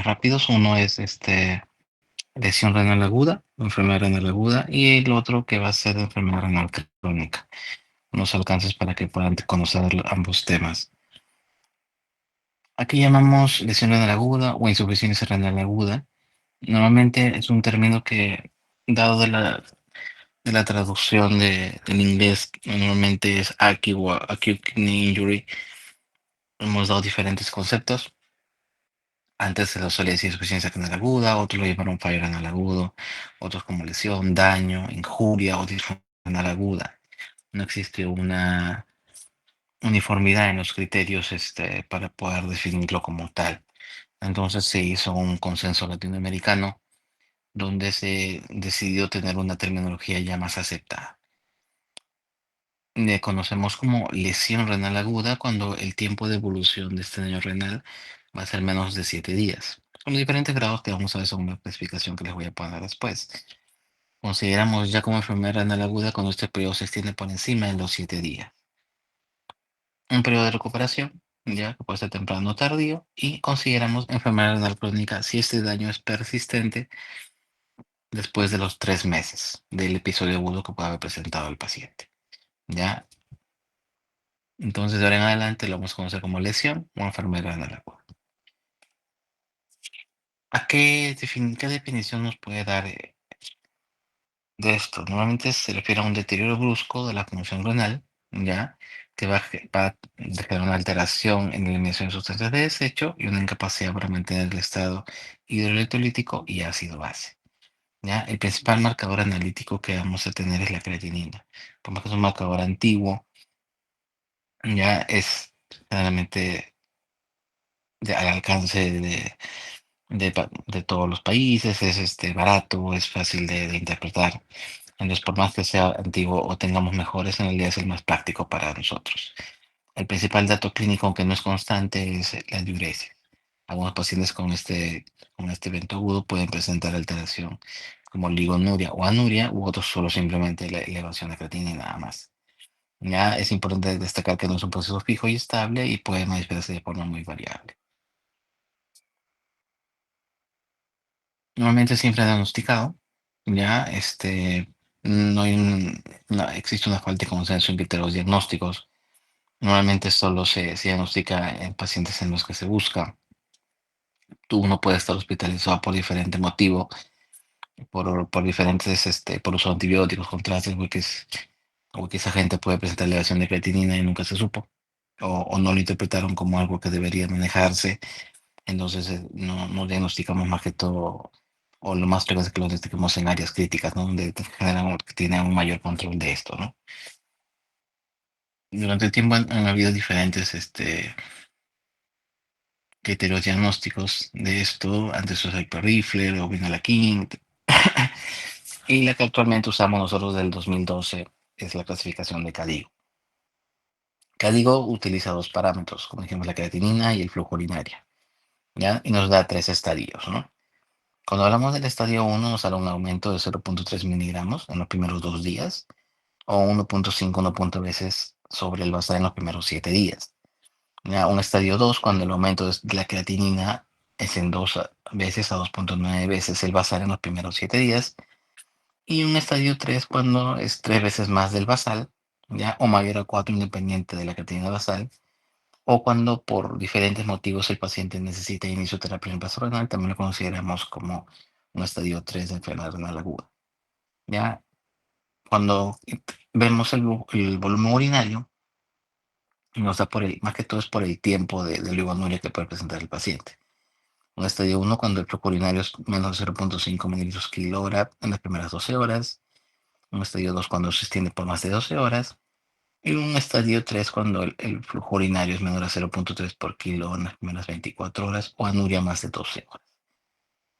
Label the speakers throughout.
Speaker 1: más rápidos. Uno es lesión renal aguda, enfermedad renal aguda, y el otro que va a ser enfermedad renal crónica. Unos alcances para que puedan conocer ambos temas. Aquí llamamos lesión renal aguda o insuficiencia renal aguda. Normalmente es un término que, dado de la traducción del inglés, normalmente es acute o acute kidney injury. Hemos dado diferentes conceptos. Antes se lo solía decir insuficiencia renal aguda, otros lo llamaron fallo renal agudo, otros como lesión, daño, injuria o disfunción renal aguda. No existe una uniformidad en los criterios para poder definirlo como tal. Entonces se hizo un consenso latinoamericano donde se decidió tener una terminología ya más aceptada. Le conocemos como lesión renal aguda cuando el tiempo de evolución de este daño renal va a ser menos de 7 días. Con los diferentes grados que vamos a ver según la especificación que les voy a poner después. Consideramos ya como enfermedad renal aguda cuando este periodo se extiende por encima de los 7 días. Un periodo de recuperación, ya que puede ser temprano o tardío, y consideramos enfermedad renal crónica si este daño es persistente después de los 3 meses del episodio agudo que pueda haber presentado el paciente. ¿Ya? Entonces, de ahora en adelante lo vamos a conocer como lesión o enfermedad renal aguda. ¿Qué definición nos puede dar de esto? Normalmente se refiere a un deterioro brusco de la función renal, ¿ya? Que va a generar una alteración en la eliminación de sustancias de desecho y una incapacidad para mantener el estado hidroelectrolítico y ácido base. ¿Ya? El principal marcador analítico que vamos a tener es la creatinina. Por más que es un marcador antiguo, ya es claramente al alcance de todos los países, es barato, es fácil de interpretar. Entonces, por más que sea antiguo o tengamos mejores, en realidad es el más práctico para nosotros. El principal dato clínico, aunque no es constante, es la diuresis. Algunos pacientes con este evento agudo pueden presentar alteración como ligonuria o anuria, u otros solo simplemente la elevación de creatinina y nada más. Ya es importante destacar que no es un proceso fijo y estable y puede manifestarse de forma muy variable. Normalmente siempre diagnosticado, ya no, no existe una falta de consenso en criterios diagnósticos. Normalmente solo se diagnostica en pacientes en los que se busca. Uno puede estar hospitalizado por diferente motivo, por diferentes, por uso de antibióticos, contrastes, porque esa gente puede presentar elevación de creatinina y nunca se supo, o no lo interpretaron como algo que debería manejarse. Entonces no diagnosticamos más que todo, o lo más frecuente es que lo diagnostiquemos en áreas críticas, ¿no? Donde tienen un mayor control de esto, ¿no? Durante el tiempo han habido diferentes criterios diagnósticos de esto. Antes usaba Hyper-Rifler o Vinalaquin. Y la que actualmente usamos nosotros del 2012 es la clasificación de CADIGO. CADIGO utiliza dos parámetros, como dijimos, la creatinina y el flujo urinario, ¿ya? Y nos da tres estadios, ¿no? Cuando hablamos del estadio 1, nos hará un aumento de 0.3 miligramos en los primeros 2 días, o 1.5, 1 veces sobre el basal en los primeros 7 días. Ya, un estadio 2, cuando el aumento de la creatinina es en 2 veces a 2.9 veces el basal en los primeros 7 días. Y un estadio 3, cuando es 3 veces más del basal, ya, o mayor a 4 independiente de la creatinina basal, o cuando por diferentes motivos el paciente necesita inicio de terapia en el vaso renal, también lo consideramos como un estadio 3 de enfermedad renal aguda. Ya, cuando vemos el volumen urinario, nos da más que todo es por el tiempo de oligonuria que puede presentar el paciente. Un estadio 1 cuando el flujo urinario es menos de 0.5 mililitros kilogramo en las primeras 12 horas. Un estadio 2 cuando se extiende por más de 12 horas. Y un estadio 3 cuando el flujo urinario es menor a 0.3 por kilo en las primeras 24 horas o anuria más de 12 horas.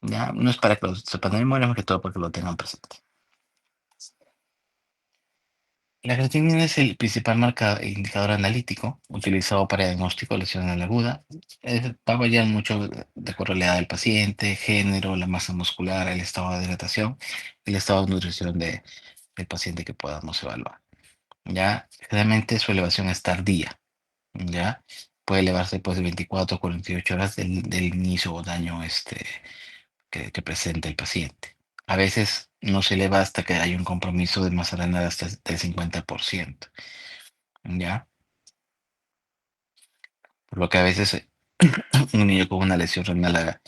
Speaker 1: Ya, no es para que lo sepan de memoria, más que todo para que lo tengan presente. La creatinina es el principal indicador analítico utilizado para diagnóstico de lesión anal aguda. Va a variar mucho de acuerdo a la edad del paciente, género, la masa muscular, el estado de hidratación, el estado de nutrición del paciente que podamos evaluar. Ya, generalmente su elevación es tardía. ¿Ya? puede elevarse después de 24 o 48 horas del inicio o daño que presenta el paciente. A veces no se eleva hasta que hay un compromiso de masa renal hasta del 50%, ¿ya? Por lo que a veces un niño con una lesión renal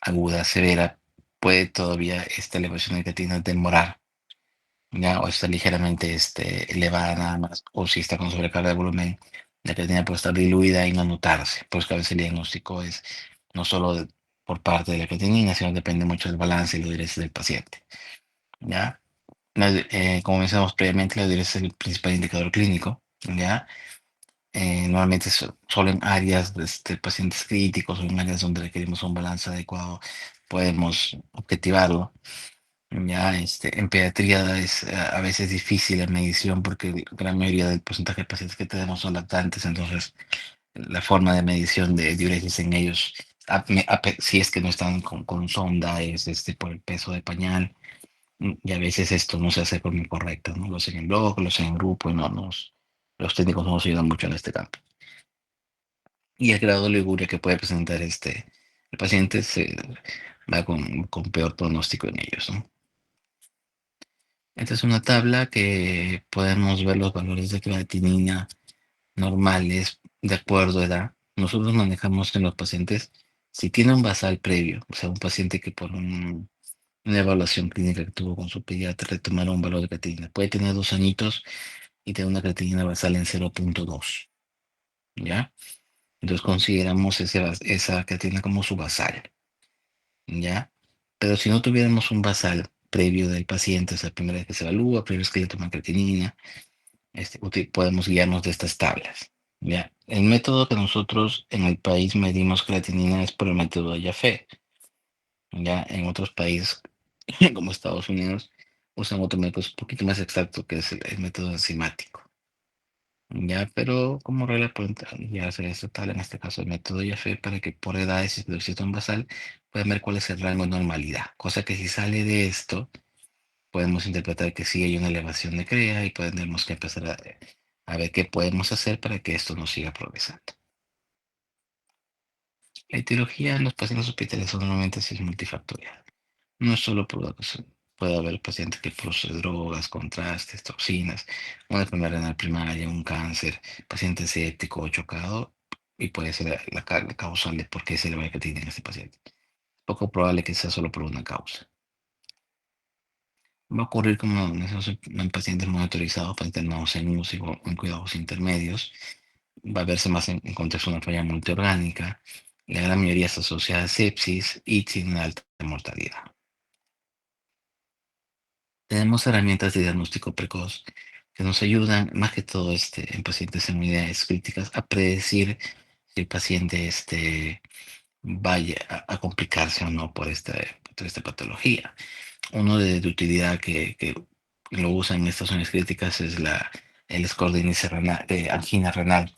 Speaker 1: aguda severa puede todavía esta elevación de creatinina demorar, ¿ya? O está ligeramente elevada nada más, o si está con sobrecarga de volumen, la creatinina puede estar diluida y no notarse, pues que a veces el diagnóstico es no solo por parte de la creatinina, sino depende mucho del balance y los intereses del paciente, ¿ya? Como mencionamos previamente, la diuresis es el principal indicador clínico, ¿ya? Normalmente solo en áreas de pacientes críticos o en áreas donde requerimos un balance adecuado podemos objetivarlo. Ya, en pediatría es a veces difícil la medición porque la gran mayoría del porcentaje de pacientes que tenemos son lactantes, entonces la forma de medición de diuresis en ellos, si es que no están con sonda, es por el peso de pañal, y a veces esto no se hace de forma correcta, ¿no? Lo hacen en blog, lo hacen en grupo y los técnicos no nos ayudan mucho en este campo. Y el grado de liguria que puede presentar el paciente se va con peor pronóstico en ellos, ¿no? Esta es una tabla que podemos ver los valores de creatinina normales de acuerdo a edad. Nosotros manejamos en los pacientes, si tiene un basal previo, o sea, un paciente que por una evaluación clínica que tuvo con su pediatra retomaron un valor de creatinina. Puede tener 2 añitos y tener una creatinina basal en 0,2, ¿ya? Entonces consideramos esa creatinina como su basal, ¿ya? Pero si no tuviéramos un basal previo del paciente, o sea, la primera vez que se evalúa, primera vez que le toman creatinina, podemos guiarnos de estas tablas, ¿ya? El método que nosotros en el país medimos creatinina es por el método de Jaffe, ¿ya? En otros países, como Estados Unidos, usan otro método un poquito más exacto, que es el método enzimático, ¿ya? Pero como regla pueden guiarse de esta tabla, en este caso el método Jaffe, para que por edades, si existe un basal, puedan ver cuál es el rango de normalidad, cosa que si sale de esto, podemos interpretar que sí hay una elevación de CREA y tenemos que empezar a ver qué podemos hacer para que esto no siga progresando. La etiología en los pacientes hospitalizados normalmente sí es multifactorial. No es solo puede haber pacientes que producen drogas, contrastes, toxinas, una enfermedad renal primaria, un cáncer, paciente séptico o chocado, y puede ser la causal de por qué se le va a creatinina en este paciente. Poco probable que sea solo por una causa. Va a ocurrir como en pacientes monitorizados, pacientes no en UCI o en cuidados intermedios. Va a verse más en contexto de una falla multiorgánica. La gran mayoría está asociada a sepsis y tiene una alta mortalidad. Tenemos herramientas de diagnóstico precoz que nos ayudan, más que todo en pacientes en unidades críticas, a predecir si el paciente vaya a complicarse o no por esta patología. Uno de utilidad que lo usan en estas zonas críticas es el score de índice renal, de angina renal,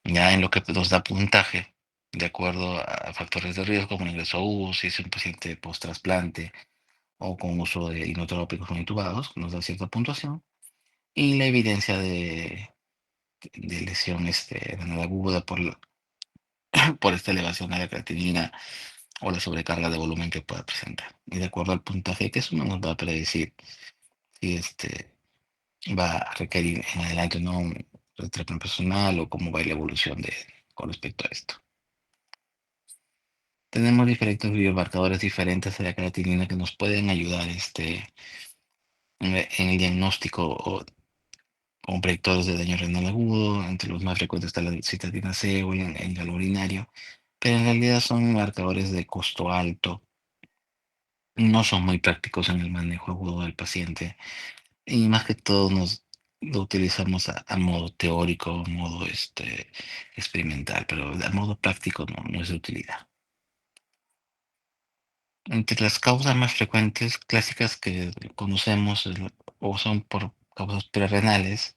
Speaker 1: ya en lo que nos da puntaje de acuerdo a factores de riesgo como el ingreso a UCI, si es un paciente post-trasplante o con uso de inotrópicos o intubados, nos da cierta puntuación, y la evidencia de lesión renal aguda por esta elevación de la creatinina o la sobrecarga de volumen que pueda presentar. Y de acuerdo al puntaje que eso nos va a predecir si va a requerir en adelante no un tratamiento personal o cómo va la evolución con respecto a esto. Tenemos diferentes biomarcadores diferentes de la creatinina que nos pueden ayudar en el diagnóstico o como predictores de daño renal agudo. Entre los más frecuentes está la citratina C o el gal urinario, pero en realidad son marcadores de costo alto, no son muy prácticos en el manejo agudo del paciente y más que todo lo utilizamos a modo teórico, a modo experimental, pero a modo práctico no es de utilidad. Entre las causas más frecuentes, clásicas que conocemos, o son por causas prerrenales,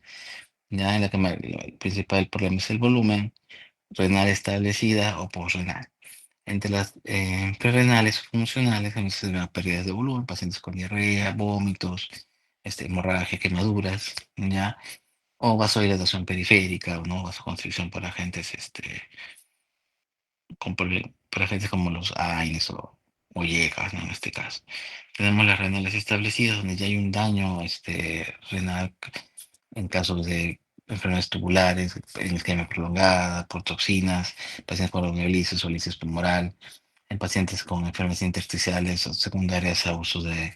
Speaker 1: ya en la que el principal problema es el volumen, renal establecida o posrenal. Entre las prerrenales funcionales, a veces se ven pérdidas de volumen, pacientes con diarrea, vómitos, hemorragia, quemaduras, ¿ya? o vasodilatación periférica, ¿no? Vasoconstricción por agentes, por agentes como los AINES o IECAS, ¿no? En este caso. Tenemos las renales establecidas, donde ya hay un daño renal en casos de enfermedades tubulares, en isquemia prolongada, por toxinas, pacientes con amiloidosis o lisis tumoral, en pacientes con enfermedades intersticiales o secundarias a uso de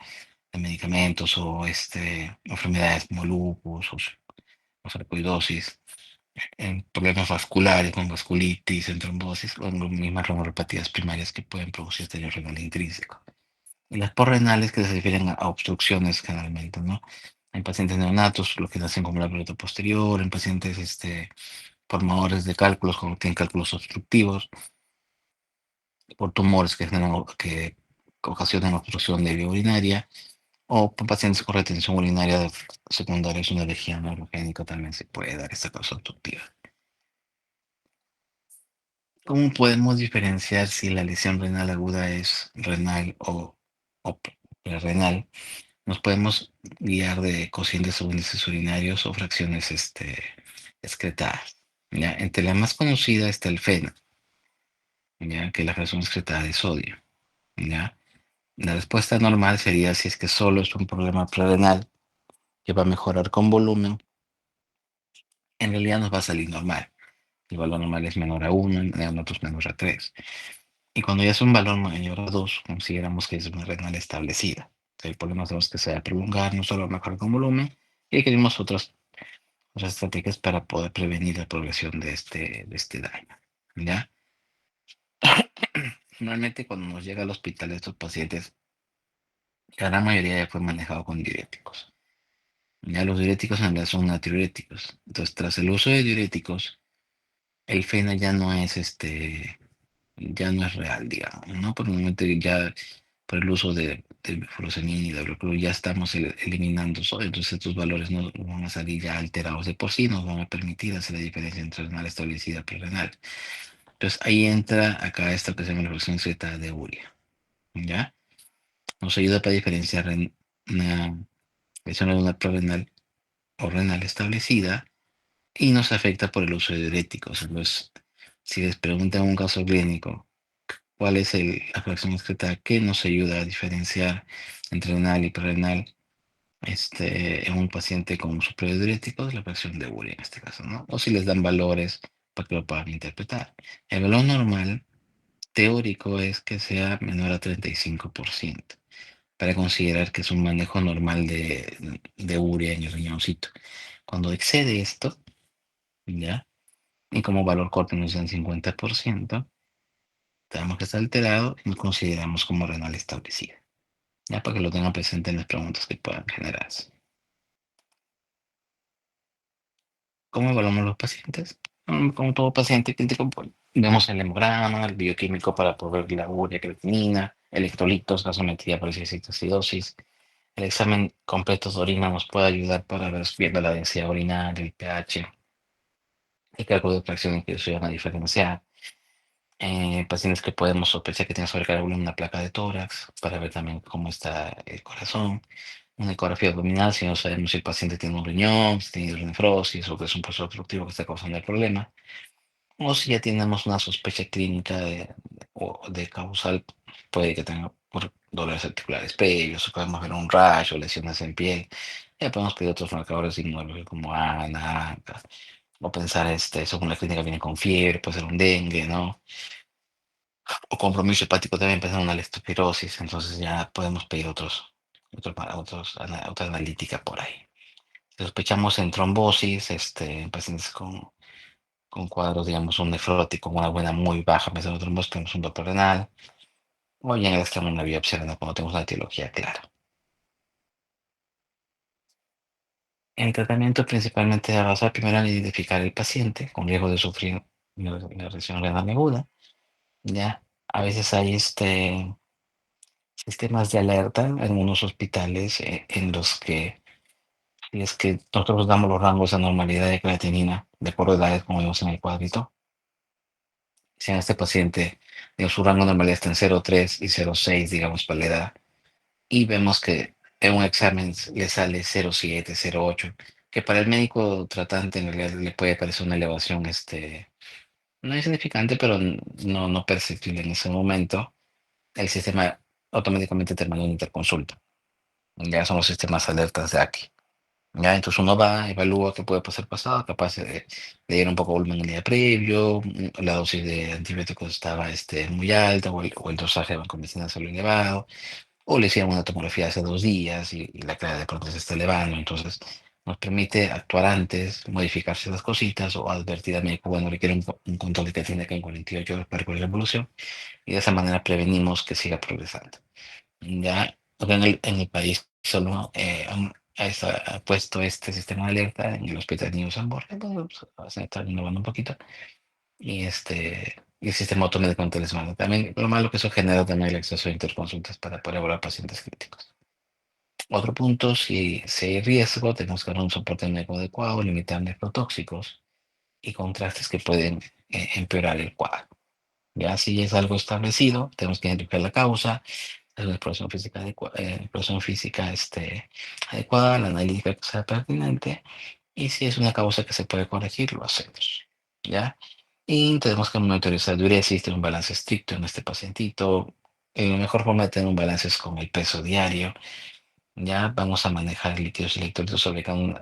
Speaker 1: medicamentos o enfermedades como lupus o sarcoidosis, en problemas vasculares, con vasculitis, en trombosis, o en las mismas renalopatías primarias que pueden producir daño renal intrínseco. Y las porrenales que se refieren a obstrucciones generalmente, ¿no? En pacientes neonatos, lo que nacen como la pelota posterior, en pacientes formadores de cálculos, cuando tienen cálculos obstructivos, por tumores que ocasionan obstrucción de vía urinaria, o por pacientes con retención urinaria secundaria, es una lesión neurogénica, también se puede dar esta causa obstructiva. ¿Cómo podemos diferenciar si la lesión renal aguda es renal o renal? Nos podemos guiar de cocientes o índices urinarios o fracciones excretadas. ¿Ya? Entre la más conocida está el FENA, ¿ya? Que es la fracción excretada de sodio. ¿Ya? La respuesta normal sería si es que solo es un problema prerrenal que va a mejorar con volumen, en realidad nos va a salir normal. El valor normal es menor a 1, en otros menor a 3. Y cuando ya es un valor mayor a 2, consideramos que es una renal establecida. El problema es que se va a prolongar, no solo mejorar con volumen, y requerimos otras estrategias para poder prevenir la progresión de este daño. ¿Ya? Normalmente cuando nos llega al hospital estos pacientes, la gran mayoría ya fue manejado con diuréticos. Ya los diuréticos en realidad son natriuréticos. Entonces, tras el uso de diuréticos, el FENA ya no es real, digamos, ¿no? Por el momento ya por el uso de furosemida y de hidrocloro ya estamos eliminando sodio, entonces estos valores no van a salir ya alterados de por sí, nos van a permitir hacer la diferencia entre renal establecida y prerrenal. Entonces ahí entra acá esta que se llama la fracción Z de urea, ¿ya? Nos ayuda para diferenciar una lesión renal prerrenal o renal establecida y nos afecta por el uso de diuréticos. Entonces, si les preguntan un caso clínico, ¿cuál es la fracción excretada que nos ayuda a diferenciar entre renal y prerrenal? En un paciente con supradiuréticos, la fracción de urea en este caso, ¿no? O si les dan valores para que lo puedan interpretar. El valor normal teórico es que sea menor a 35% para considerar que es un manejo normal de urea en el riñoncito. Cuando excede esto, ¿ya? Y como valor corto nos dan 50%, sabemos que está alterado y lo consideramos como renal establecida. Ya para que lo tengan presente en las preguntas que puedan generarse. ¿Cómo evaluamos los pacientes? Como todo paciente crítico, pues, vemos el hemograma, el bioquímico para poder ver la urea, creatinina, electrolitos, gasometría por acidosis. El examen completo de orina nos puede ayudar para ver viendo la densidad urinaria, el pH, el cálculo de fracciones que se van a diferenciar. Pacientes que podemos sospechar que tienen sobrecarga una placa de tórax para ver también cómo está el corazón. Una ecografía abdominal, si no sabemos si el paciente tiene un riñón, si tiene hidronefrosis o que es un proceso obstructivo que está causando el problema. O si ya tenemos una sospecha clínica de causal, puede que tenga dolores articulares previos, o podemos ver un rash o lesiones en piel. Ya podemos pedir otros marcadores inmunológicos como ANA, ANCA, o pensar, según la clínica viene con fiebre, puede ser un dengue, ¿no? O compromiso hepático también empieza una leptospirosis, entonces ya podemos pedir otra analítica por ahí. Sospechamos en trombosis, en pacientes con cuadros, digamos, un nefrótico, una buena muy baja mesa de trombosis, tenemos un Doppler renal, o ya en el extremo una biopsia renal cuando tenemos una etiología clara. El tratamiento principalmente se basa primero en identificar el paciente con riesgo de sufrir una lesión renal aguda. Ya, a veces hay sistemas de alerta en algunos hospitales en los que si es que nosotros damos los rangos de normalidad de creatinina de acuerdo a edades, como vemos en el cuadrito. Si en este paciente, digamos, su rango de normalidad está en 0,3 y 0,6, digamos, para la edad, y vemos que en un examen le sale 0,7, 0,8, que para el médico tratante en realidad le puede parecer una elevación, no insignificante, pero no perceptible en ese momento. El sistema automáticamente te manda una interconsulta. Ya son los sistemas alertas de aquí. Ya, entonces uno va, evalúa qué puede pasar pasado, capaz de ir un poco volumen el día previo, la dosis de antibióticos estaba muy alta, o el dosaje de vancomicina salió elevado, o le hicieron una tomografía hace 2 días y la clave de pronto se está elevando. Entonces nos permite actuar antes, modificar ciertas cositas o advertir al médico, bueno, requiere un control que tiene que en 48 horas para corregir la evolución, y de esa manera prevenimos que siga progresando. Ya, acá en el país solo ha puesto este sistema de alerta en el Hospital Niño San Borja, pues, se está innovando un poquito, y el sistema automático en telemedicina. También lo malo que eso genera también el acceso a interconsultas para poder evaluar pacientes críticos. Otro punto, si hay riesgo, tenemos que dar un soporte médico adecuado, limitar nefrotóxicos y contrastes que pueden empeorar el cuadro. Ya si es algo establecido, tenemos que identificar la causa, hacer una exploración física, adecuada, la analítica que sea pertinente, y si es una causa que se puede corregir, lo hacemos. ¿Ya? Y tenemos que monitorizar diuresis, tener un balance estricto en este pacientito. La mejor forma de tener un balance es con el peso diario. Ya vamos a manejar líquidos y electrolitos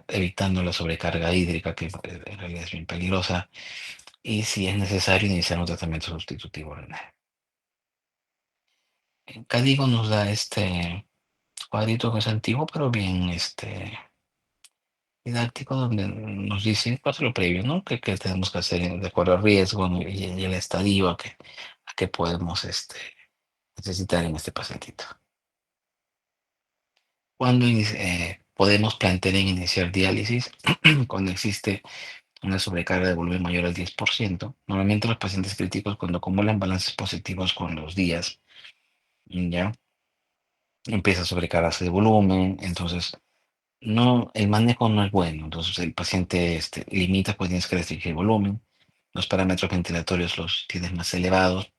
Speaker 1: evitando la sobrecarga hídrica, que en realidad es bien peligrosa. Y si es necesario, iniciar un tratamiento sustitutivo renal. Cadigo nos da este cuadrito que es antiguo, pero bien didáctico, donde nos dice pues, lo previo, ¿no? Que tenemos que hacer de acuerdo al riesgo, ¿no? y el estadio a que podemos necesitar en este pacientito. Cuando podemos plantear en iniciar diálisis, cuando existe una sobrecarga de volumen mayor al 10%. Normalmente los pacientes críticos, cuando acumulan balances positivos con los días, ya empieza a sobrecargarse de volumen. Entonces no, el manejo no es bueno. Entonces el paciente limita, pues tienes que restringir volumen. Los parámetros ventilatorios los tienes más elevados,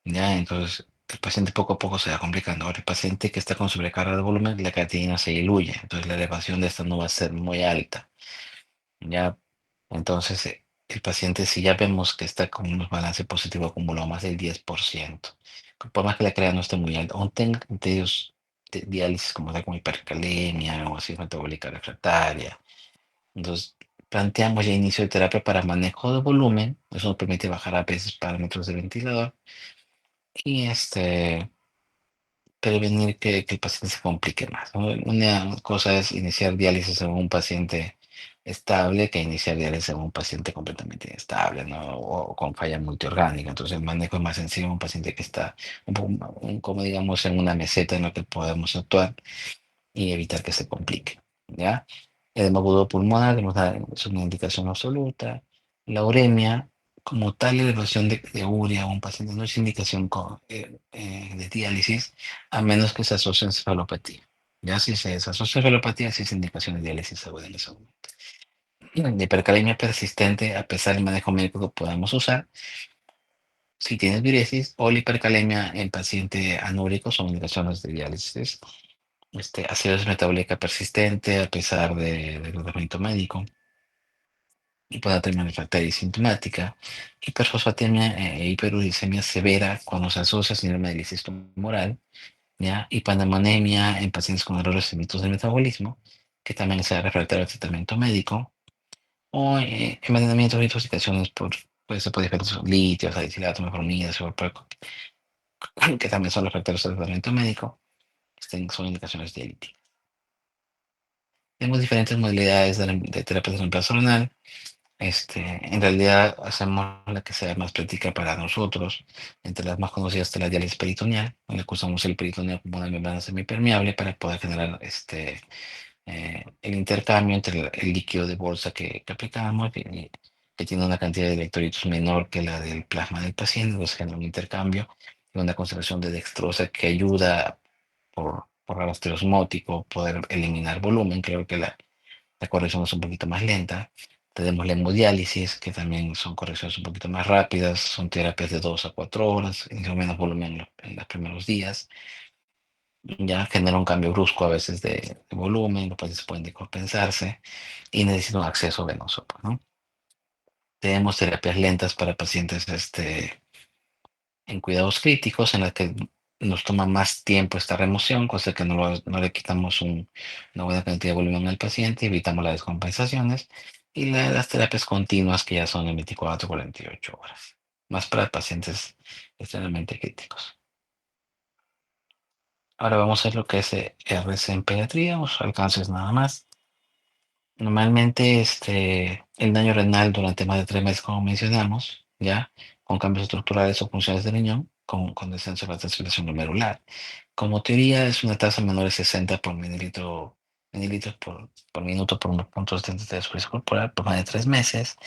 Speaker 1: ya. Entonces el paciente poco a poco se va complicando. Ahora el paciente que está con sobrecarga de volumen, la creatinina se diluye. Entonces la elevación de esta no va a ser muy alta, ya. Entonces el paciente, si ya vemos que está con un balance positivo acumulado más del 10%, por más que la creatina no esté muy alta, aún tenga criterios de diálisis como tal como hipercalemia o así metabólica refractaria. Entonces, planteamos ya inicio de terapia para manejo de volumen. Eso nos permite bajar a veces parámetros de ventilador y prevenir que el paciente se complique más, ¿no? Una cosa es iniciar diálisis en un paciente estable que iniciar diálisis en un paciente completamente inestable, ¿no? O con falla multiorgánica. Entonces, el manejo es más sencillo en un paciente que está un poco, como digamos, en una meseta en la que podemos actuar y evitar que se complique, ¿ya? El hemoglobina pulmonar es una indicación absoluta. La uremia, como tal elevación de urea a un paciente, no es indicación de diálisis, a menos que se asocie a encefalopatía. Ya si se asocia a encefalopatía, sí es indicación de diálisis aguda en ese momento. La hipercalemia persistente, a pesar del manejo médico que podamos usar, si tienes viresis o la hipercalemia en paciente anúrico, son indicaciones de diálisis. Acidosis metabólica persistente a pesar del tratamiento médico, hiponatremia refractaria y sintomática, hiperfosfatemia e hiperuricemia severa cuando se asocia a síndrome de lisis tumoral, ¿ya? Y pandemonemia en pacientes con errores en mitos del metabolismo, que también sea refractario al tratamiento médico, o envenenamientos y intoxicaciones puede ser por diferentes litio, salicilato, metformina, que también son refractarios al tratamiento médico. Son indicaciones de élite. Tenemos diferentes modalidades de terapia de reemplazo renal. En realidad hacemos la que sea más práctica para nosotros. Entre las más conocidas está la diálisis peritoneal, en la que usamos el peritoneo como una membrana semipermeable para poder generar el intercambio entre el líquido de bolsa que aplicamos, que tiene una cantidad de electrolitos menor que la del plasma del paciente. Entonces genera un intercambio y una concentración de dextrosa que ayuda por arrastre osmótico, poder eliminar volumen. Creo que la corrección es un poquito más lenta. Tenemos la hemodiálisis, que también son correcciones un poquito más rápidas, son terapias de 2 a 4 horas, y menos volumen en los primeros días. ya genera un cambio brusco a veces de volumen, los pacientes pueden decompensarse y necesitan un acceso venoso, pues, ¿no? Tenemos terapias lentas para pacientes en cuidados críticos, en las que nos toma más tiempo esta remoción, cosa que no le quitamos una buena cantidad de volumen al paciente, evitamos las descompensaciones, y las terapias continuas que ya son de 24 a 48 horas, más para pacientes extremadamente críticos. Ahora vamos a ver lo que es RC en pediatría, o alcances nada más. Normalmente el daño renal durante más de 3 meses, como mencionamos, ya, con cambios estructurales o funciones del riñón, con descenso de la circulación glomerular. Como teoría, es una tasa menor de 60 por mililitros por minuto por 1,73 de presión corporal por más de 3 meses.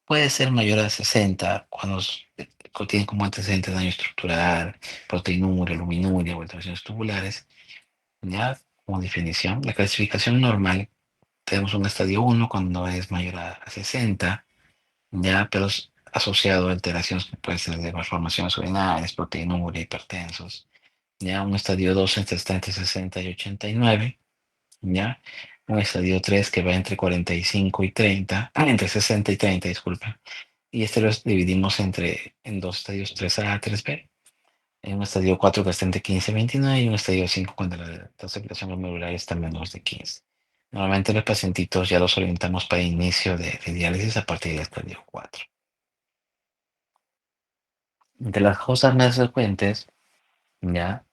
Speaker 1: Puede ser mayor a 60 cuando tiene como antecedente daño estructural, proteinuria, luminuria o alteraciones tubulares. Ya, como definición, la clasificación normal tenemos un estadio 1 cuando es mayor a 60, ya, pero es asociado a alteraciones que pueden ser de malformaciones urinarias, proteinuria, hipertensos. Ya, un estadio 2 está entre 60 y 89, ya. Un estadio 3 que va entre 45 y 30, entre 60 y 30, disculpa. Y este lo dividimos en dos estadios 3A, 3B. Hay un estadio 4 que está entre 15 y 29 y un estadio 5 cuando la circulación glomerular está menos de 15. Normalmente los pacientitos ya los orientamos para inicio de diálisis a partir del estadio 4. De las causas más frecuentes, ya,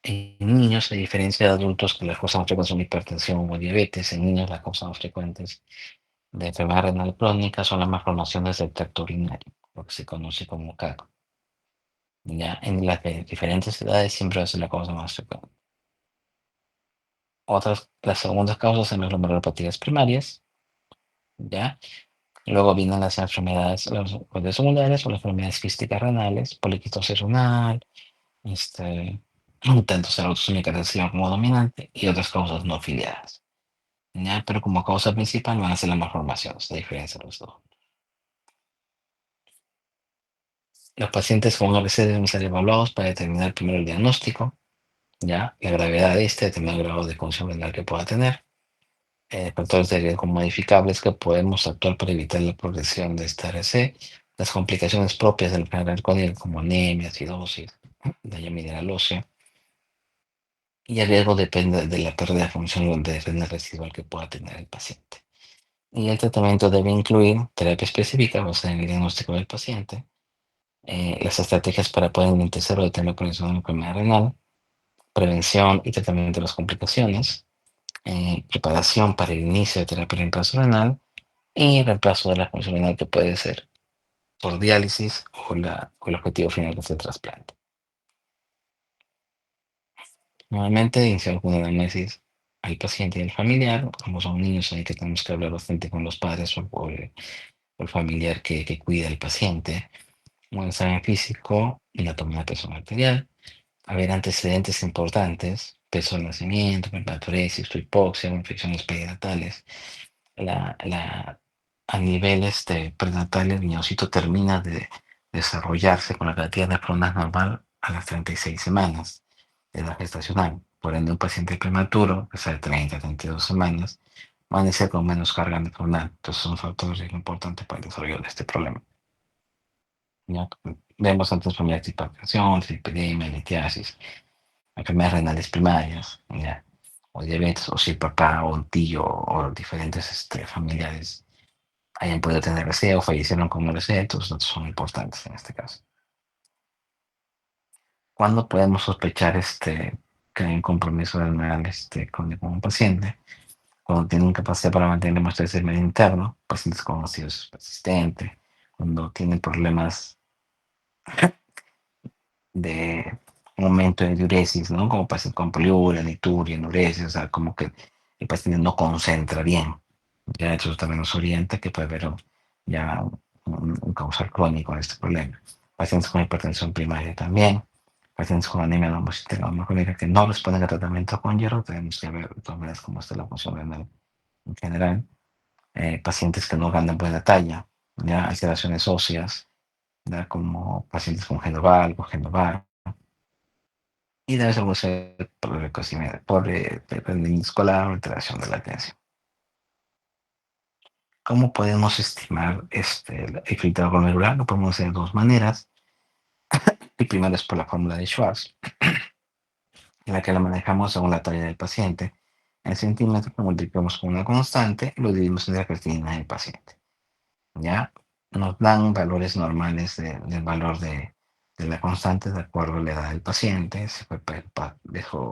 Speaker 1: en niños, a diferencia de adultos, que las causas más frecuentes son hipertensión o diabetes, en niños las causas más frecuentes de enfermedad renal crónica son las malformaciones del tracto urinario, lo que se conoce como CAC. Ya, en las de diferentes edades siempre va a ser la causa más frecuente. Las segundas causas son las glomerulopatías primarias, ¿ya? Luego vienen las enfermedades, los secundarias o las enfermedades quísticas renales, poliquistosis renal, este, tanto serotonina como dominante y otras causas no afiliadas, ¿ya? Pero como causa principal van a ser las malformaciones, a diferencia de los dos. Los pacientes con AVC deben ser evaluados para determinar primero el diagnóstico, ¿ya? La gravedad de determinar el grado de función renal que pueda tener. Factores de riesgo modificables que podemos actuar para evitar la progresión de esta RC, las complicaciones propias del enfermedad crónica como anemia, acidosis, daño mineral ósea, y el riesgo depende de la pérdida de función de renal residual que pueda tener el paciente. Y el tratamiento debe incluir terapia específica basada en el diagnóstico del paciente, las estrategias para poder identificar o detener la progresión de la enfermedad renal, prevención y tratamiento de las complicaciones, preparación para el inicio de terapia de reemplazo renal, y reemplazo de la función renal que puede ser por diálisis o el objetivo final que es el trasplante. Nuevamente, iniciamos con una análisis al paciente y al familiar. Como son niños, ahí que tenemos que hablar bastante con los padres o el familiar que cuida al paciente. Un examen físico y la toma de presión arterial. Haber antecedentes importantes, peso de nacimiento, hiperparesis, hipoxia, infecciones perinatales. la, la, a nivel prenatal, el riñoncito termina de desarrollarse con la cantidad de nefronas normal a las 36 semanas de la gestacional. Por ende, un paciente prematuro, que sea de 30 a 32 semanas, va a nacer con menos carga nefronal. Entonces, son factores muy importantes para el desarrollo de este problema. ¿Ya? Vemos antes enfermedades de hipertensión, lipidemia, litiasis, enfermedades renales primarias, ¿ya? O diabetes, o si el papá o un tío o diferentes familiares hayan podido tener RC o fallecieron con RC, estos datos son importantes en este caso. ¿Cuándo podemos sospechar que hay un compromiso renal con un paciente? Cuando tiene incapacidad para mantener el hemostasis del medio interno, pacientes con osteosis persistente, cuando tienen problemas de aumento de diuresis, ¿no? Como pacientes con poliuria, nituria, enuresis, o sea, como que el paciente no concentra bien. Ya eso también nos orienta que puede haber ya un causal crónico en este problema. Pacientes con hipertensión primaria también, pacientes con anemia crónica que no responden al tratamiento con hierro, tenemos que ver de todas maneras cómo está la función renal en general. Pacientes que no ganan buena talla, ya alteraciones óseas, ya como pacientes con genoval, y debe ser por rendimiento escolar o alteración de la atención. ¿Cómo podemos estimar el filtrado glomerular? Lo podemos hacer de dos maneras. El primero es por la fórmula de Schwartz, en la que la manejamos según la talla del paciente. En centímetros lo multiplicamos con una constante y lo dividimos entre la creatinina del paciente. ¿Ya? Nos dan valores normales del valor de la constante de acuerdo a la edad del paciente, si fue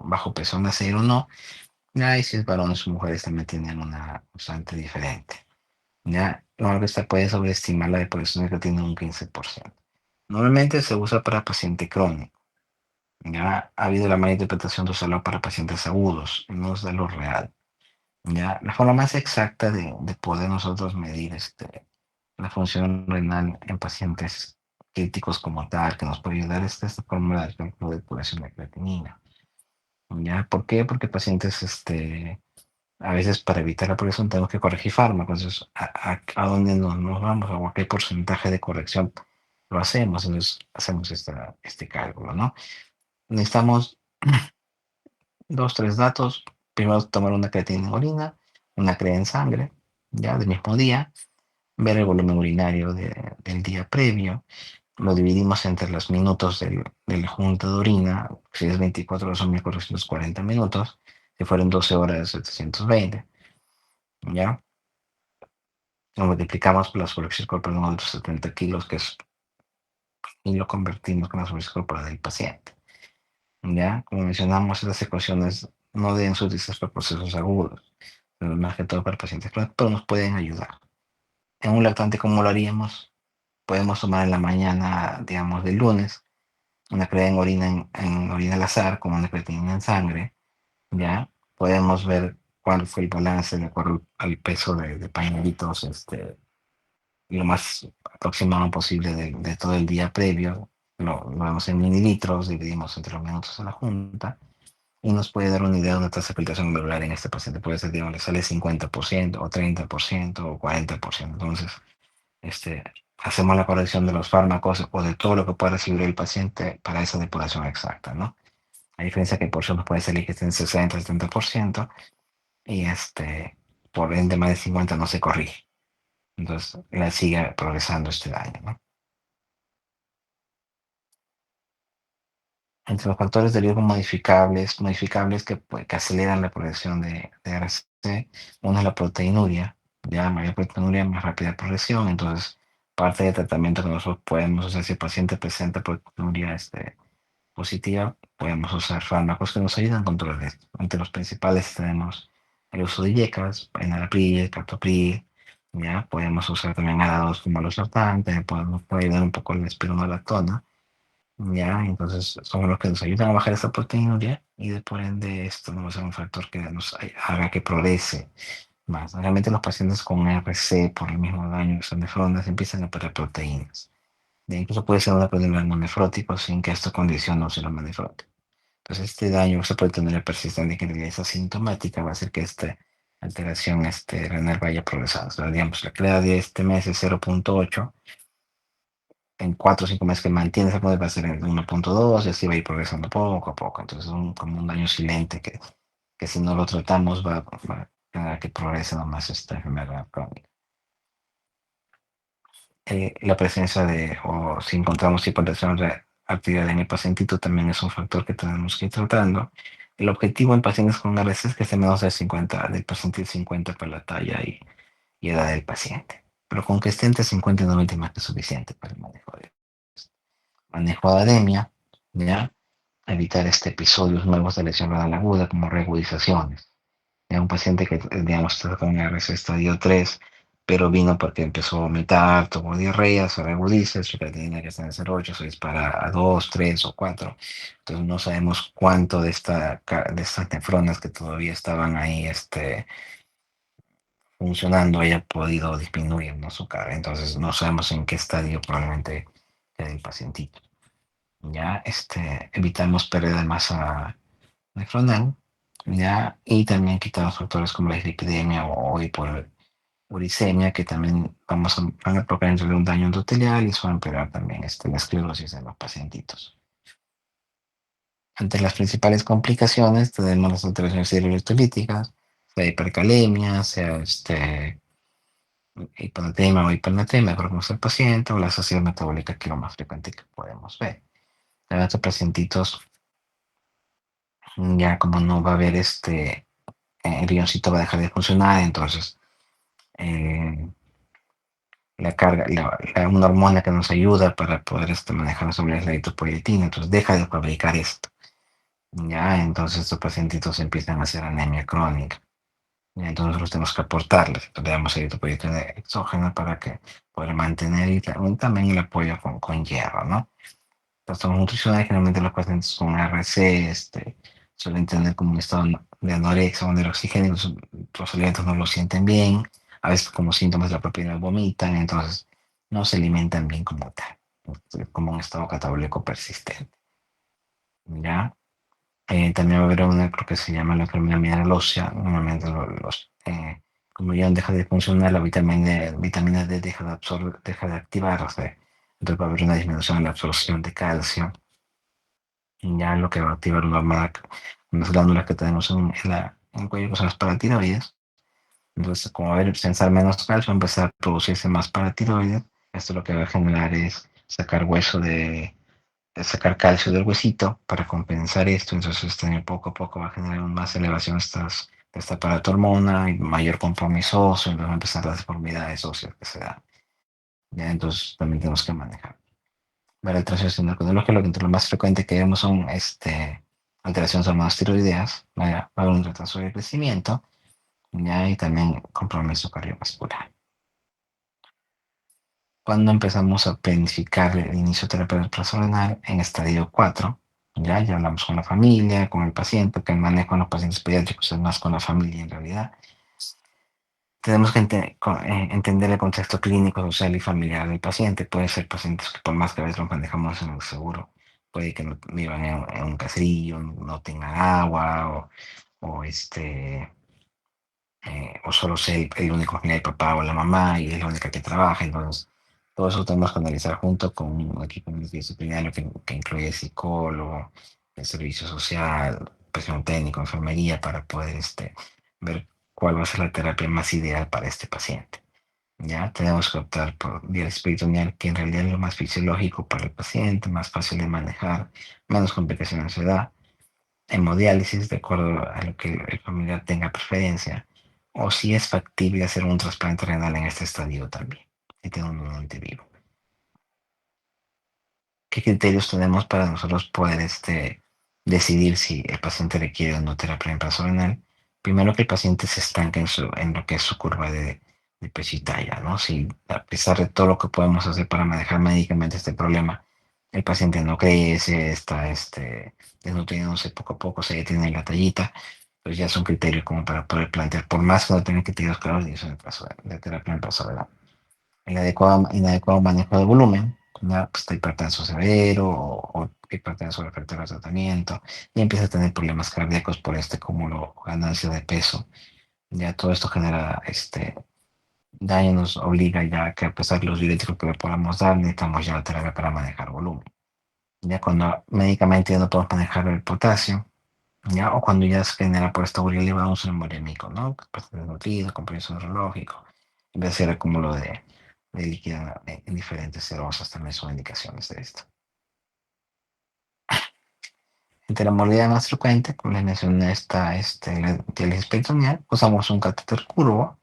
Speaker 1: bajo peso nacer o no. Ya, y si es varones o mujeres también tienen una constante diferente. Ya, lo que se puede sobreestimar la depuración que tiene un 15%. Normalmente se usa para paciente crónico. Ya ha habido la mala interpretación de usarlo para pacientes agudos, no es de lo real. Ya, la forma más exacta de poder nosotros medir la función renal en pacientes críticos como tal, que nos puede ayudar esta fórmula del cálculo de depuración de creatinina. ¿Ya? ¿Por qué? Porque pacientes, a veces para evitar la progresión tenemos que corregir fármacos. Entonces, ¿a dónde nos vamos? ¿O a qué porcentaje de corrección lo hacemos? Entonces, hacemos este cálculo, ¿no? Necesitamos dos, tres datos. Primero, tomar una creatinina en orina, una crea en sangre, ya del mismo día, ver el volumen urinario del día previo, lo dividimos entre los minutos de la junta de orina, si es 24 horas son 1440 minutos, si fueron 12 horas 720, ¿ya? Lo multiplicamos por la superficie corporal de los 70 kilos, y lo convertimos con la superficie corporal del paciente, ¿ya? Como mencionamos, estas ecuaciones no deben ser utilizadas para procesos agudos, pero más que todo para pacientes crónicos, pero nos pueden ayudar. En un lactante, ¿cómo lo haríamos? Podemos tomar en la mañana, digamos, del lunes, una crea en orina, en orina al azar, como una creatinina en sangre, ¿ya? Podemos ver cuál fue el balance de acuerdo al peso de pañuelitos, lo más aproximado posible de todo el día previo. Lo vemos en mililitros, dividimos entre los minutos de la junta, y nos puede dar una idea de una tasa de filtración glomerular en este paciente. Puede ser, digamos, le sale 50% o 30% o 40%. Entonces, este, hacemos la corrección de los fármacos o de todo lo que pueda recibir el paciente para esa depuración exacta, ¿no? A diferencia que por eso nos puede salir que esté en 60, 70% y por ende más de 50 no se corrige. Entonces, la sigue progresando este daño, ¿no? Entre los factores de riesgo modificables que aceleran la progresión de RCC, uno es la proteinuria, ya mayor proteinuria, más rápida progresión. Entonces, parte del tratamiento que nosotros podemos hacer si el paciente presenta proteinuria positiva, podemos usar fármacos que nos ayudan a controlar esto. Entre los principales tenemos el uso de IECAS, enalapril, captopril, ya podemos usar también ADA2 como los losartán, podemos puede ayudar un poco la espironolactona, ya, entonces son los que nos ayudan a bajar esta proteinuria y de por ende esto no va a ser un factor que nos haga que progrese más. Realmente los pacientes con RC por el mismo daño que son nefronas empiezan a perder proteínas. Incluso puede ser una problema nefrótico sin que esto condicione un síndrome nefrótico. Entonces, este daño se puede tener persistente que en realidad es asintomática, va a hacer que esta alteración renal vaya progresando. O sea, digamos, la CREA de este mes es 0.8, en 4 o 5 meses que mantiene esa va a ser en 1.2 y así va a ir progresando poco a poco. Entonces, es como un daño silente que si no lo tratamos va a generar que progrese nomás esta enfermedad crónica. La presencia o si encontramos hipertensión arterial en el pacientito también es un factor que tenemos que ir tratando. El objetivo en pacientes con ARS es que esté menos de 50, del paciente 50 para la talla y edad del paciente. Pero con que esté entre 50 y 90 más que suficiente para el manejo de anemia, ¿ya? Evitar episodios nuevos de lesión renal aguda como reagudizaciones. Era un paciente que, digamos, está con RC estadio 3, pero vino porque empezó a vomitar, tuvo diarrea, se reagudiza, su creatinina que está en 0,8 se dispara a 2, 3 o 4. Entonces no sabemos cuánto de estas nefronas que todavía estaban ahí funcionando haya podido disminuir, ¿no? Su carga. Entonces no sabemos en qué estadio probablemente quede el pacientito. Ya evitamos pérdida de masa nefronal, ¿ya? Y también quitamos factores como la dislipidemia o hiporuricemia, que también van a provocar en realidad un daño endotelial y eso va a empeorar también la esclerosis en los pacientitos. Entre las principales complicaciones tenemos las alteraciones electrolíticas, sea hipercalemia, sea hiponatremia o hipernatremia, de acuerdo con el paciente, o la sociedad metabólica, que es lo más frecuente que podemos ver. En estos pacientitos, ya como no va a haber el rioncito va a dejar de funcionar, entonces eh, la carga, una hormona que nos ayuda para poder manejar sobre la eritropoyetina, entonces deja de fabricar esto. Ya, entonces estos pacientitos empiezan a hacer anemia crónica. Y entonces nosotros tenemos que aportarles, le damos eritropoyetina exógena para que pueda mantener y también el apoyo con hierro, ¿no? Trastornos nutricionales, generalmente los pacientes con RC suelen tener como un estado de anorexia o de oxígeno, los alimentos no lo sienten bien, a veces como síntomas de la propiedad vomitan, entonces no se alimentan bien como tal, como un estado catabólico persistente, ¿ya? También va a haber una, creo que se llama la enfermedad mineral ósea. Normalmente como ya deja de funcionar, la vitamina D deja de activarse. Entonces va a haber una disminución en la absorción de calcio. Ya lo que va a activar unas glándulas que tenemos en el cuello, que son las paratiroides. Entonces, como va a haber sensar menos calcio, va a empezar a producirse más paratiroides. Esto lo que va a generar es sacar hueso de sacar calcio del huesito para compensar esto. Entonces, poco a poco va a generar más elevación de esta paratormona y mayor compromiso óseo, entonces van a empezar las deformidades óseas que se dan. ¿Ya? Entonces, también tenemos que manejar. Para el trastorno endocrinológico, lo más frecuente que vemos son alteraciones hormonales tiroideas, ¿ya? Va a haber un retraso de crecimiento, ¿ya? Y también compromiso cardiovascular. Cuando empezamos a planificar el inicio de terapia transrenal en estadio 4, ya hablamos con la familia, con el paciente, que el manejo con los pacientes pediátricos es más con la familia en realidad. Tenemos que entender el contexto clínico, social y familiar del paciente. Puede ser pacientes que por más que a veces los manejamos en el seguro, puede que no vivan en un caserío, no tengan agua o solo sea el único que hay papá o la mamá y es la única que trabaja. Entonces, todo eso tenemos que analizar junto con un equipo multidisciplinario que incluye psicólogo, el servicio social, presión técnico, enfermería, para poder ver cuál va a ser la terapia más ideal para este paciente. Ya tenemos que optar por diálisis peritoneal, que en realidad es lo más fisiológico para el paciente, más fácil de manejar, menos complicaciones se da. Hemodiálisis, de acuerdo a lo que el familiar tenga preferencia, o si es factible hacer un trasplante renal en este estadio también, si tiene un donante vivo. ¿Qué criterios tenemos para nosotros poder decidir si el paciente requiere o no terapia en renal? Primero, que el paciente se estanque en lo que es su curva de peso y talla, ¿no? Si a pesar de todo lo que podemos hacer para manejar médicamente este problema, el paciente no crece, está desnutriéndose poco a poco, se detiene la tallita, pues ya es un criterio como para poder plantear, por más que no tenga criterios claros, y eso en el caso de terapia en renal. Inadecuado manejo de volumen, ya pues, está hipertenso severo o hipertenso refractario al tratamiento, y empieza a tener problemas cardíacos por este cúmulo o ganancia de peso. Ya todo esto genera daño, nos obliga ya que a pesar de los diuréticos que le podamos dar, necesitamos ya la terapia para manejar volumen. Ya cuando médicamente ya no podemos manejar el potasio, ya, o cuando ya se genera por esta urea elevada un hemodinâmico, ¿no? Pues desnutrido, compromiso neurológico, en vez de ser acúmulo de líquido en diferentes serosas, también son indicaciones de esto. Entre la modalidad más frecuente, como les mencioné, está la diálisis peritoneal, usamos un catéter curvo,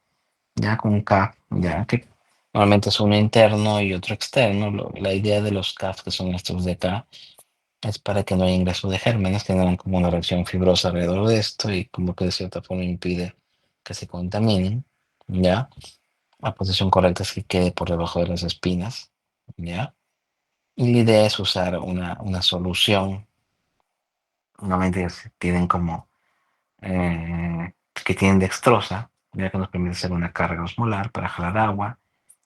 Speaker 1: ya con un CAF, ya que normalmente es uno interno y otro externo. La idea de los CAF, que son estos de acá, es para que no haya ingreso de gérmenes, generan como una reacción fibrosa alrededor de esto y como que de cierta forma impide que se contaminen, ¿ya? La posición correcta es que quede por debajo de las espinas, ¿ya? Y la idea es usar una solución, normalmente tienen como, que tienen dextrosa, ya que nos permite hacer una carga osmolar para jalar agua,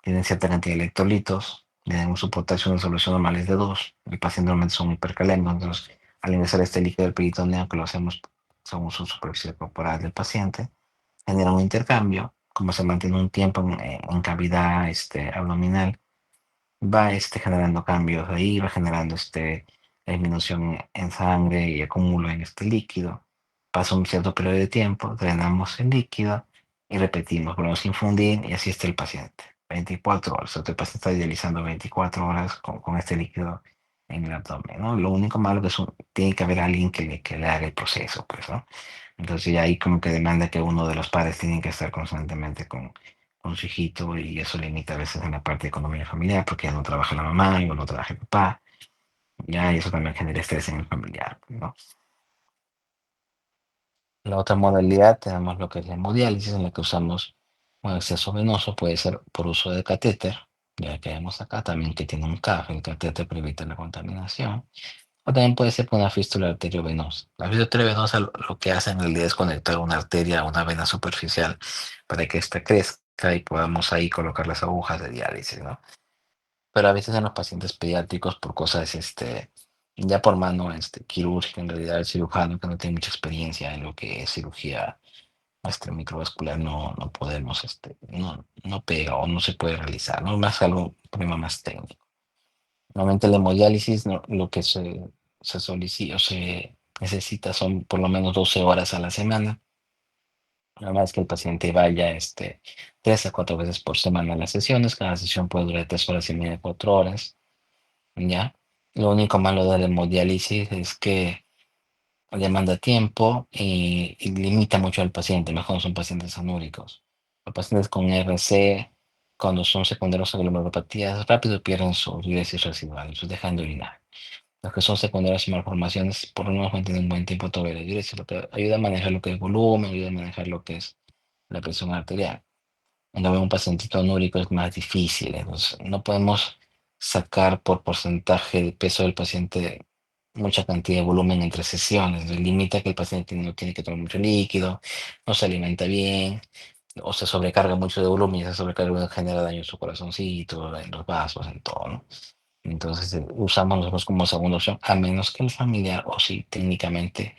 Speaker 1: tienen cierta cantidad de electrolitos, tienen su potasio en solución normal es de 2, el paciente normalmente son hipercalémicos, entonces al ingresar este líquido del peritoneo, que lo hacemos según su superficie corporal del paciente, genera un intercambio, como se mantiene un tiempo en cavidad abdominal, va generando cambios ahí, va generando disminución en sangre y acúmulo en este líquido. Pasa un cierto periodo de tiempo, drenamos el líquido y repetimos, volvemos a infundir y así está el paciente. 24 horas, o sea, el paciente está dializando 24 horas con este líquido en el abdomen, ¿no? Lo único malo que tiene que haber alguien que le haga el proceso, pues, ¿no? Entonces ya ahí como que demanda que uno de los padres tiene que estar constantemente con su hijito y eso limita a veces en la parte de economía familiar porque ya no trabaja la mamá o no trabaja el papá, ya, y eso también genera estrés en el familiar, ¿no? La otra modalidad tenemos lo que es la hemodiálisis, en la que usamos un acceso venoso, puede ser por uso de catéter, ya que vemos acá también que tiene un CAF, el catéter para evitar la contaminación, o también puede ser por una fístula arteriovenosa. La fístula arteriovenosa lo que hace en realidad es conectar una arteria a una vena superficial para que ésta crezca y podamos ahí colocar las agujas de diálisis, ¿no? Pero a veces en los pacientes pediátricos por cosas, ya por mano quirúrgica, en realidad el cirujano que no tiene mucha experiencia en lo que es cirugía microvascular no podemos, no pega o no se puede realizar, ¿no? Más algo, un problema más técnico. Normalmente la hemodiálisis, lo que se solicita o se necesita son por lo menos 12 horas a la semana. Nada más que el paciente vaya 3 a 4 veces por semana a las sesiones. Cada sesión puede durar 3 horas y media, 4 horas. ¿Ya? Lo único malo de la hemodiálisis es que demanda tiempo y limita mucho al paciente, mejor son pacientes anúricos. Los pacientes con RC, cuando son secundarios a glomerulopatías, rápido pierden su diuresis residual, su dejan de orinar. Los que son secundarios a malformaciones, por lo menos mantienen un buen tiempo todavía la diuresis, lo que ayuda a manejar lo que es volumen, ayuda a manejar lo que es la presión arterial. Cuando veo un pacientito anúrico es más difícil, entonces no podemos sacar por porcentaje de peso del paciente mucha cantidad de volumen entre sesiones. Limita que el paciente no tiene que tomar mucho líquido, no se alimenta bien, o se sobrecarga mucho de volumen y esa sobrecarga genera daño en su corazoncito, en los vasos, en todo, ¿no? Entonces usamos nosotros como segunda opción, a menos que el familiar, o si técnicamente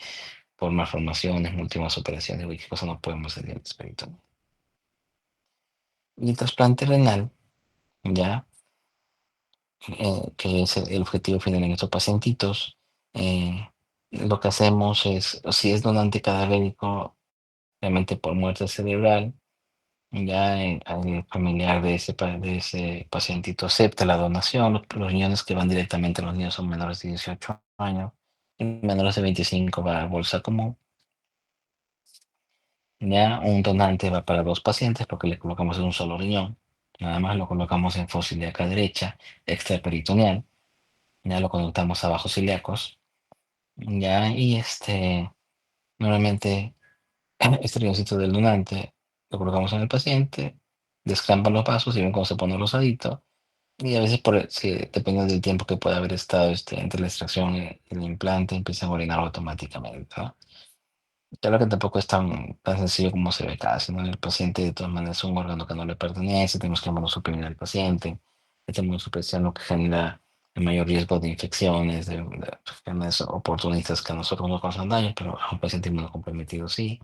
Speaker 1: por malformaciones, múltiples operaciones, cualquier cosa no podemos hacer el experito. Y el trasplante renal, ya, que es el objetivo final en estos pacientitos, eh, lo que hacemos es, si es donante cadavérico, realmente por muerte cerebral, ya el familiar de ese pacientito acepta la donación, los riñones que van directamente a los niños son menores de 18 años, y menores de 25 va a bolsa común. Ya un donante va para 2 pacientes porque le colocamos en un solo riñón. Nada más lo colocamos en fosa ilíaca derecha, extraperitoneal. Ya lo conectamos a bajos ilíacos. Ya, y normalmente este riñoncito del donante lo colocamos en el paciente, descampan los vasos y ven cómo se pone rosadito. Y a veces, dependiendo del tiempo que pueda haber estado entre la extracción y el implante, empiezan a orinar automáticamente, ¿no? Claro que tampoco es tan sencillo como se ve casi, ¿no? El paciente de todas maneras es un órgano que no le pertenece, tenemos que suprimir al paciente, esta inmunosupresión lo que genera el mayor riesgo de infecciones, de enfermedades oportunistas que a nosotros no causan daño, pero a un paciente inmunocomprometido sí,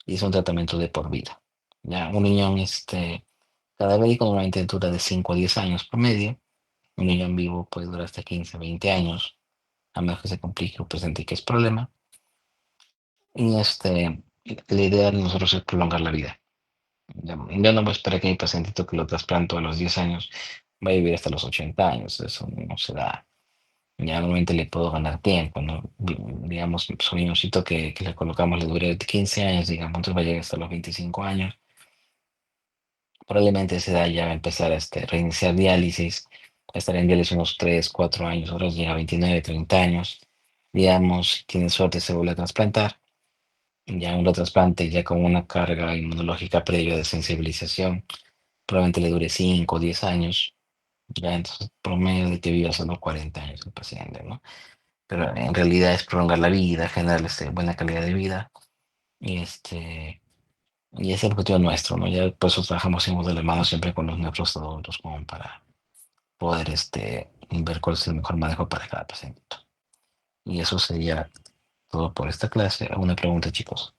Speaker 1: y es un tratamiento de por vida. Ya, un riñón cadavérico normalmente dura de 5 a 10 años promedio, un riñón vivo puede durar hasta 15 a 20 años, a menos que se complique o presente que es problema. Y la idea de nosotros es prolongar la vida. Yo no voy a esperar que mi pacientito que lo trasplanto a los 10 años va a vivir hasta los 80 años. Eso no se da. Ya normalmente le puedo ganar tiempo, ¿no? Digamos, su niñocito que le colocamos le dure 15 años, digamos, entonces va a llegar hasta los 25 años. Probablemente a esa edad ya va a empezar a reiniciar diálisis. Estar en diálisis unos 3 4 años, ahora llega a 29 30 años. Digamos, si tiene suerte se vuelve a trasplantar. Ya un trasplante ya con una carga inmunológica previa de sensibilización, probablemente le dure 5 o 10 años, ya entonces promedio de que viva solo 40 años el paciente, ¿no? Pero en realidad es prolongar la vida, generarle buena calidad de vida y y ese es el objetivo nuestro, ¿no? Ya por eso trabajamos siempre de la mano siempre con los nuestros adultos como para poder ver cuál es el mejor manejo para cada paciente. Y eso sería todo por esta clase. ¿Alguna pregunta, chicos?